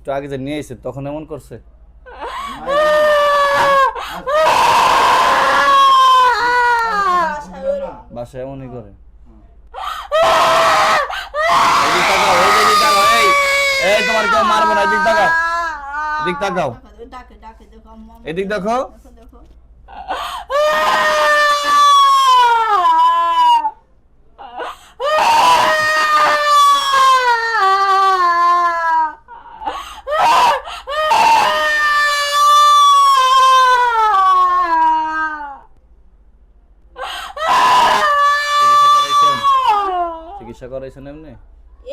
একটু আগে যে নিয়ে এসে তখন এমন করছে? বাসা এমনই করে। এই তোমার কেউ মারবো না, এদিক তাকাও, এদিক তাকাও, এদিক দেখো। চিকিৎসা করাইছেন এমনি?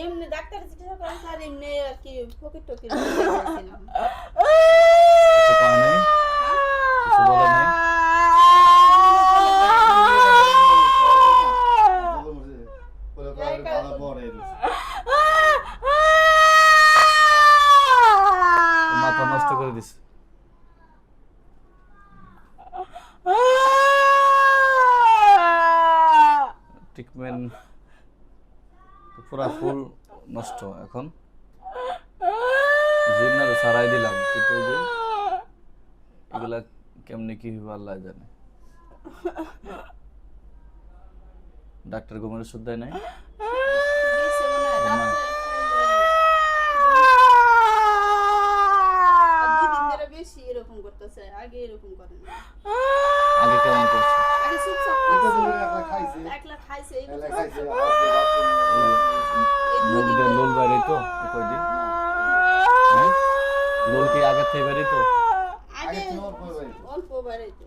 এমনি ডাক্তার চিকিৎসা করাইছে আর এমনি আর কি পকেট টকেট করাইছিলাম। কিছু কয় নাই? কিছু বলে নাই? মাথা নষ্ট করে দিছে। ট্রিটমেন্ট পুরা ফুল নষ্ট। এখন জিন্নারে সারাই দিলাম, কিন্তু ওই যে এগুলা কেমনি কি হইব আল্লাহ জানে। ডাক্তার ঘুমের ওষুধ দেয় নাই? দিছে মনে হয় রাতে। আর 2 দিন ধরে বেশি এরকম করতেছে, আগে এরকম করে না। আগে কেমন করছে? আগে চুপচাপ একলা খাইছে এই মুখ দিয়ে লোল বাইরে তো কয়দিন? হ্যাঁ, লোল কি আগে থেকে বেরিয়ে তো? আগে অল্প বাড়াইতো।